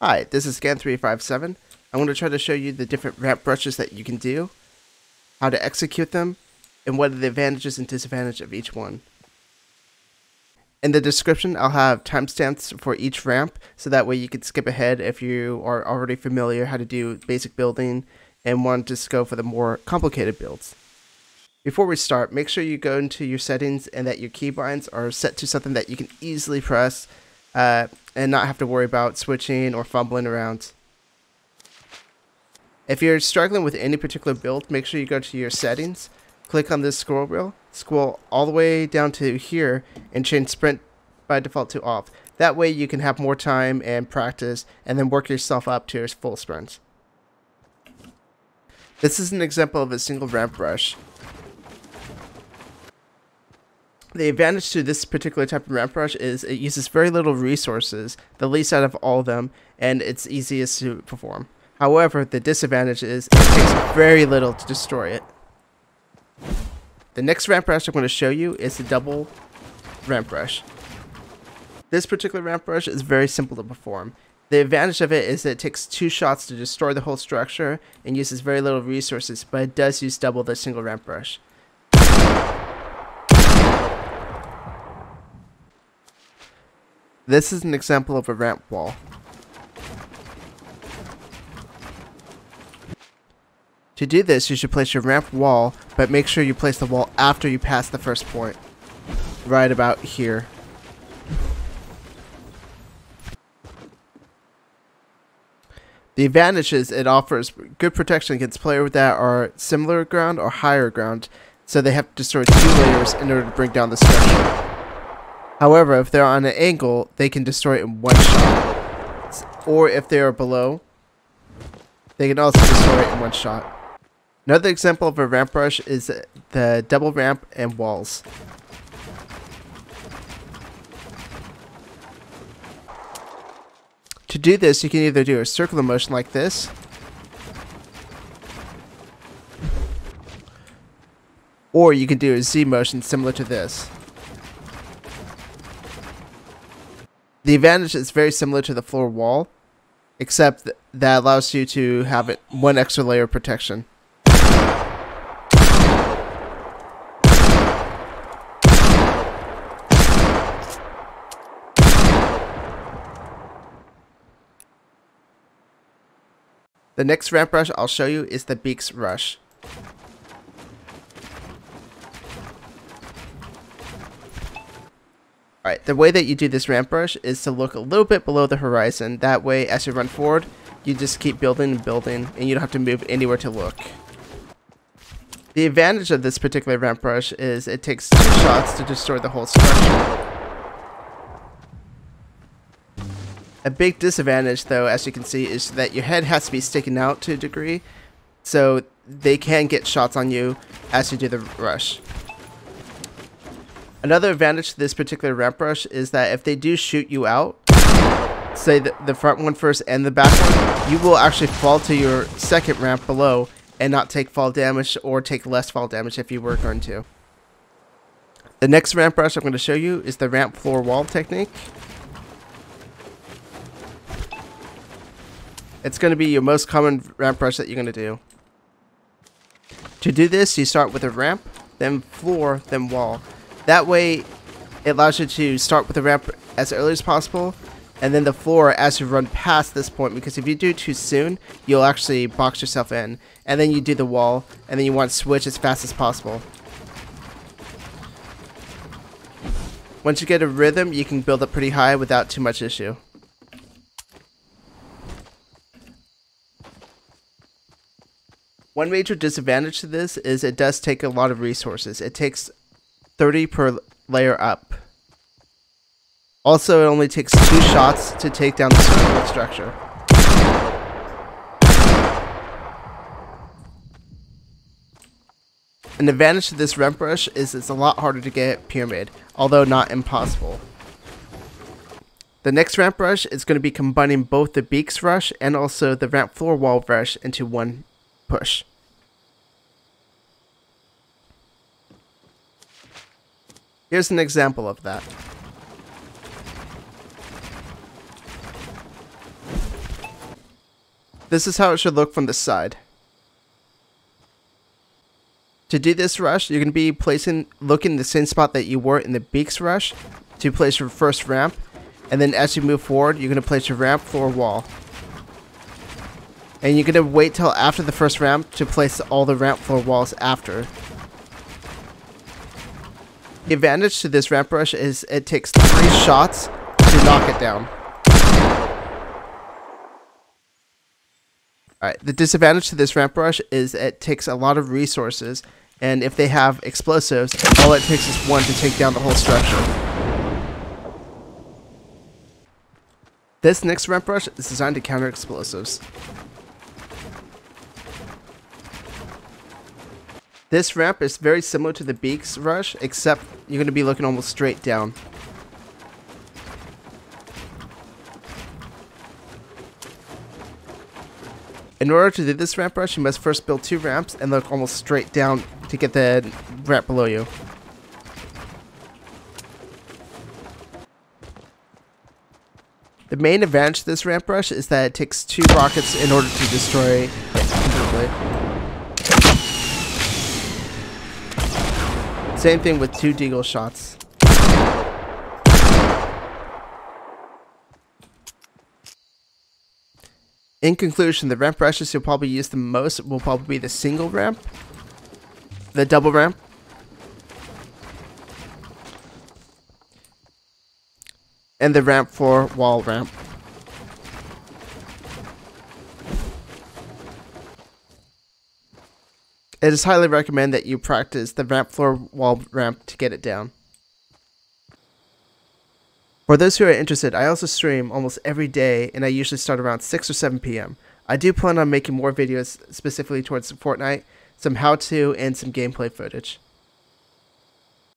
Hi, this is Scan357. I'm going to try to show you the different ramp brushes that you can do, how to execute them, and what are the advantages and disadvantages of each one. In the description, I'll have timestamps for each ramp, so that way you can skip ahead if you are already familiar how to do basic building and want to just go for the more complicated builds. Before we start, make sure you go into your settings and that your keybinds are set to something that you can easily press and not have to worry about switching or fumbling around. If you're struggling with any particular build, make sure you go to your settings, click on this scroll wheel, scroll all the way down to here, and change sprint by default to off. That way you can have more time and practice and then work yourself up to your full sprint. This is an example of a single ramp brush. The advantage to this particular type of ramp brush is it uses very little resources, the least out of all of them, and it's easiest to perform. However, the disadvantage is it takes very little to destroy it. The next ramp brush I'm going to show you is the double ramp brush. This particular ramp brush is very simple to perform. The advantage of it is that it takes 2 shots to destroy the whole structure and uses very little resources, but it does use double the single ramp brush. This is an example of a ramp wall. To do this, you should place your ramp wall, but make sure you place the wall after you pass the first point, right about here. The advantage is it offers good protection against players that are similar ground or higher ground, so they have to destroy 2 layers in order to bring down the structure. However, if they're on an angle, they can destroy it in 1 shot. Or if they are below, they can also destroy it in 1 shot. Another example of a ramp brush is the double ramp and walls. To do this, you can either do a circular motion like this, or you can do a Z motion similar to this. The advantage is very similar to the floor wall, except that allows you to have it 1 extra layer of protection. The next ramp brush I'll show you is the Beaks rush. Alright, the way that you do this ramp brush is to look a little bit below the horizon. That way, as you run forward, you just keep building and building, and you don't have to move anywhere to look. The advantage of this particular ramp brush is it takes 2 shots to destroy the whole structure. A big disadvantage, though, as you can see, is that your head has to be sticking out to a degree, so they can get shots on you as you do the rush. Another advantage to this particular ramp brush is that if they do shoot you out, say the front one first and the back one, you will actually fall to your second ramp below and not take fall damage or take less fall damage if you were going to. The next ramp brush I'm going to show you is the ramp floor wall technique. It's going to be your most common ramp brush that you're going to do. To do this, you start with a ramp, then floor, then wall. That way, it allows you to start with the ramp as early as possible, and then the floor as you run past this point, because if you do too soon, you'll actually box yourself in. And then you do the wall, and then you want to switch as fast as possible. Once you get a rhythm, you can build up pretty high without too much issue. One major disadvantage to this is it does take a lot of resources. It takes 30 per layer up. Also, it only takes 2 shots to take down the circular structure. An advantage to this ramp brush is it's a lot harder to get pyramid, although not impossible. The next ramp brush is going to be combining both the Beaks rush and also the ramp floor wall rush into 1 push. Here's an example of that. This is how it should look from the side. To do this rush, you're going to be looking the same spot that you were in the Beaks rush to place your first ramp. And then as you move forward, you're going to place your ramp, floor, wall. And you're going to wait till after the first ramp to place all the ramp, floor, walls after. The advantage to this ramp rush is it takes 3 shots to knock it down. Alright, the disadvantage to this ramp rush is it takes a lot of resources, and if they have explosives, all it takes is 1 to take down the whole structure. This next ramp rush is designed to counter explosives. This ramp is very similar to the Beaks rush, except you're going to be looking almost straight down. In order to do this ramp rush, you must first build 2 ramps and look almost straight down to get the ramp below you. The main advantage to this ramp rush is that it takes 2 rockets in order to destroy it completely. Same thing with 2 deagle shots. In conclusion, the ramp rushes you'll probably use the most will probably be the single ramp, the double ramp, and the ramp floor wall ramp. It is highly recommended that you practice the ramp floor wall ramp to get it down. For those who are interested, I also stream almost every day, and I usually start around 6 or 7 p.m. I do plan on making more videos specifically towards Fortnite, some how-to, and some gameplay footage.